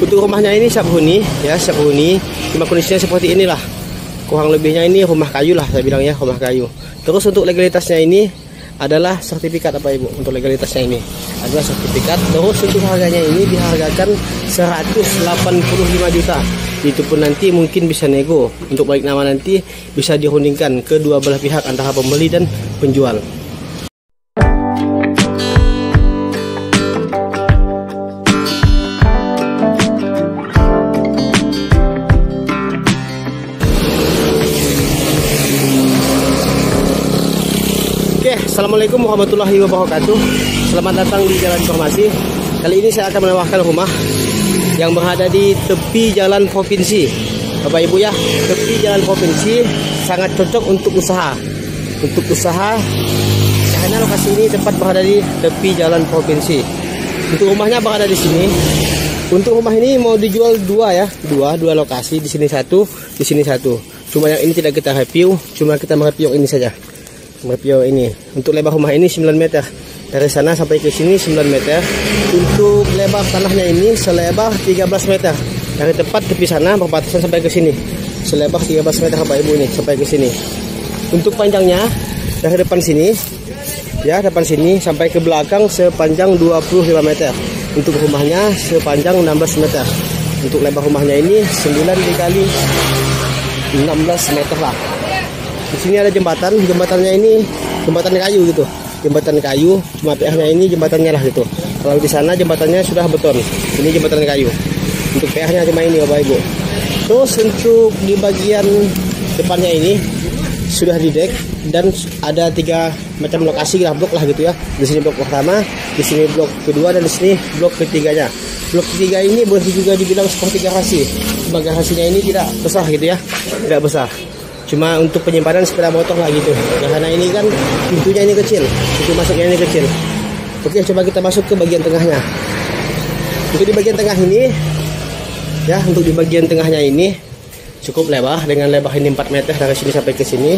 Untuk rumahnya ini siap huni ya, siap huni. Cuma kondisinya seperti inilah. Kurang lebihnya ini rumah kayu lah saya bilang ya, rumah kayu. Terus untuk legalitasnya ini adalah sertifikat apa Ibu? Untuk legalitasnya ini adalah sertifikat. Terus untuk harganya ini dihargakan 185 juta. Itu pun nanti mungkin bisa nego. Untuk balik nama nanti bisa dirundingkan ke dua belah pihak antara pembeli dan penjual. Assalamualaikum warahmatullahi wabarakatuh. Selamat datang di Jalan Informasi. Kali ini saya akan menawarkan rumah yang berada di tepi jalan provinsi. Bapak Ibu ya, tepi jalan provinsi sangat cocok untuk usaha. Untuk usaha, karena lokasi ini tempat berada di tepi jalan provinsi. Untuk rumahnya berada di sini. Untuk rumah ini mau dijual dua ya, dua lokasi, di sini satu, di sini satu. Cuma yang ini tidak kita review, cuma kita mereview ini saja. Mereview ini. Untuk lebar rumah ini 9 meter. Dari sana sampai ke sini 9 meter. Untuk lebar tanahnya ini selebar 13 meter. Dari tepat tepi sana perbatasan sampai ke sini. Selebar 13 meter Bapak Ibu ini sampai ke sini. Untuk panjangnya dari depan sini ya, depan sini sampai ke belakang sepanjang 25 meter. Untuk rumahnya sepanjang 16 meter. Untuk lebar rumahnya ini 9 dikali 16 meter lah. Di sini ada jembatan, jembatannya ini jembatan kayu gitu, jembatan kayu, cuma PR-nya ini jembatannya lah gitu. Kalau di sana jembatannya sudah beton, ini jembatan kayu. Untuk PR-nya cuma ini Bapak Ibu. Terus untuk di bagian depannya ini sudah di dek dan ada 3 macam lokasi lah, blok lah gitu ya. Di sini blok pertama, di sini blok kedua dan di sini blok ketiganya. Blok ketiga ini boleh juga dibilang seperti garasi. Cuma garasinya ini tidak besar gitu ya, tidak besar. Cuma untuk penyimpanan sepeda motor lah gitu. Karena ini kan pintunya ini kecil, pintu masuknya ini kecil. Oke, coba kita masuk ke bagian tengahnya. Untuk di bagian tengah ini, ya, untuk di bagian tengahnya ini cukup lebar dengan lebar ini 4 meter dari sini sampai ke sini,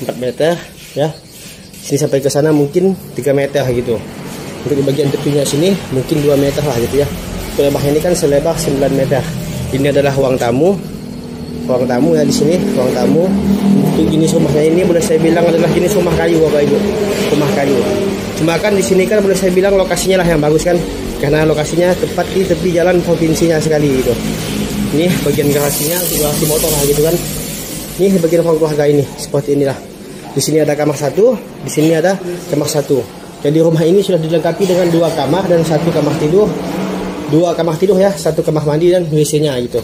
4 meter, ya. Sini sampai ke sana mungkin 3 meter gitu. Untuk di bagian tepinya sini mungkin 2 meter lah gitu ya. Lebarnya ini kan selebar 9 meter. Ini adalah ruang tamu. Ruang tamu ya di sini, ruang tamu. Untuk jenis rumahnya ini boleh saya bilang adalah jenis rumah kayu Bapak Ibu, rumah kayu. Cuma kan di sini kan boleh saya bilang lokasinya lah yang bagus kan, karena lokasinya tepat di tepi jalan provinsinya sekali gitu. Ini bagian garasinya, garasi motor lah gitu kan. Ini bagian ruang keluarga ini seperti inilah. Di sini ada kamar 1, di sini ada kamar 1. Jadi rumah ini sudah dilengkapi dengan 2 kamar dan 1 kamar tidur, 2 kamar tidur ya, 1 kamar mandi dan WC-nya gitu.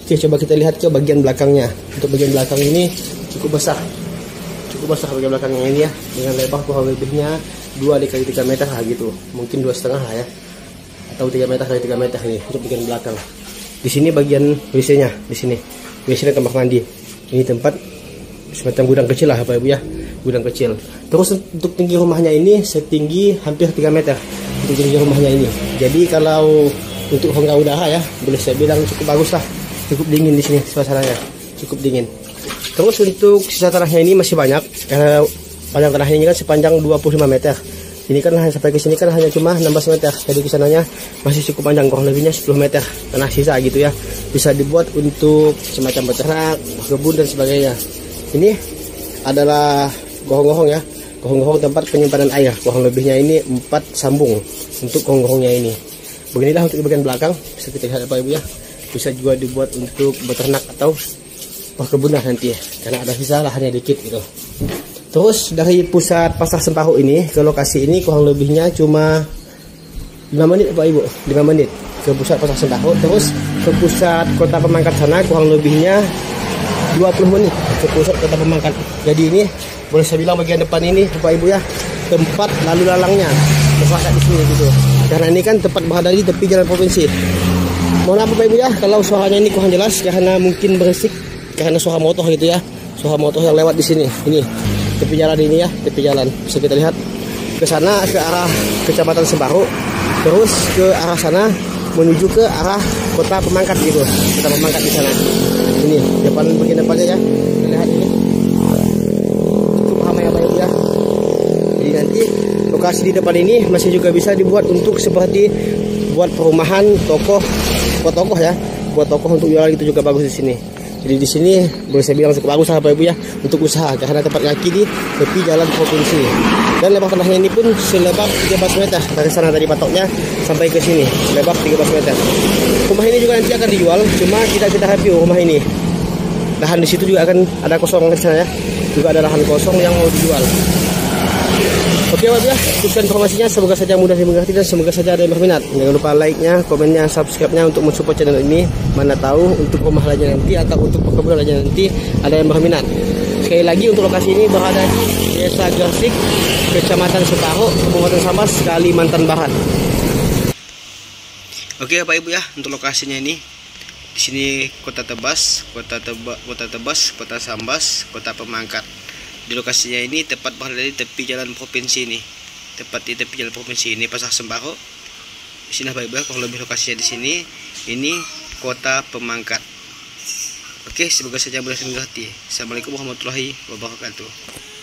Oke, coba kita lihat ke bagian belakangnya. Untuk bagian belakang ini cukup besar bagian belakangnya ini ya, dengan lebar kurang lebihnya 2 dikali 3 meter lah gitu, mungkin 2,5 lah ya, atau 3 meter kali 3 meter ini untuk bagian belakang. Di sini bagian WC-nya, di sini WC dan kamar mandi. Ini tempat semacam gudang kecil lah Bapak Ibu ya, gudang kecil. Terus untuk tinggi rumahnya ini setinggi hampir 3 meter untuk tinggi rumahnya ini. Jadi kalau untuk rongga udara ya, boleh saya bilang cukup bagus lah. Cukup dingin di sini suasananya, cukup dingin. Terus untuk sisa tanahnya ini masih banyak. Panjang tanahnya ini kan sepanjang 25 meter. Ini kan sampai ke sini kan hanya cuma 16 meter. Jadi kesananya masih cukup panjang, kurang lebihnya 10 meter tanah sisa gitu ya. Bisa dibuat untuk semacam beternak, kebun dan sebagainya. Ini adalah gorong-gorong ya, gorong-gorong tempat penyimpanan air. Kurang lebihnya ini 4 sambung untuk gorong-gorongnya ini. Beginilah untuk bagian belakang, bisa kita lihat Bapak Ibu ya. Bisa juga dibuat untuk beternak atau perkebunan nanti ya, karena ada sisa lahannya dikit gitu. Terus dari pusat pasar Semparu ini ke lokasi ini kurang lebihnya cuma 5 menit Bapak Ibu, 5 menit ke pusat pasar Semparu. Terus ke pusat kota Pemangkat sana kurang lebihnya 20 menit ke pusat kota Pemangkat. Jadi ini boleh saya bilang bagian depan ini Bapak Ibu ya, tempat lalu lalangnya masyarakat di sini gitu. Karena ini kan tempat berada di tepi jalan provinsi. Mohon maaf Bapak Ibu ya kalau suaranya ini kurang jelas karena mungkin berisik karena suara motor gitu ya. Suara motor yang lewat di sini. Ini tepi jalan ini ya, tepi jalan. Bisa kita lihat ke sana ke arah Kecamatan Semparu. Terus ke arah sana menuju ke arah kota Pemangkat gitu. Kota Pemangkat di sana. Ini depan bagian depannya ya. Kita lihat ini. Cukup ramai Bapak Ibu ya. Jadi nanti lokasi di depan ini masih juga bisa dibuat untuk seperti buat perumahan, buat toko untuk jualan itu juga bagus di sini. Jadi di sini boleh saya bilang cukup bagus Bapak Ibu ya untuk usaha karena tempat kaki di tepi jalan provinsi. Dan lebar tanahnya ini pun selebar 13 meter dari sana tadi patoknya sampai ke sini, lebar 13 meter. Rumah ini juga nanti akan dijual, cuma kita review rumah ini. Lahan di situ juga akan ada kosong di sana ya. Juga ada lahan kosong yang mau dijual. Oke Bapak ya, sekian informasinya, semoga saja mudah dimengerti dan semoga saja ada yang berminat. Jangan lupa like-nya, komennya, subscribe-nya untuk mensupport channel ini. Mana tahu untuk rumah lainnya nanti atau untuk perkebunan lainnya nanti ada yang berminat. Sekali lagi untuk lokasi ini berada di Desa Gersik, Kecamatan Separo, Kabupaten Sambas, Kalimantan Barat. Oke Bapak Ibu ya, untuk lokasinya ini di sini Kota Tebas, Kota Sambas, Kota Pemangkat. Di lokasinya ini tepat berada di tepi jalan provinsi ini. Tepat di tepi jalan provinsi ini Pasar Sembako. Di sini Bapak Ibu, kalau lebih lokasinya di sini, ini Kota Pemangkat. Oke, semoga saja mudah dimengerti. Assalamualaikum warahmatullahi wabarakatuh.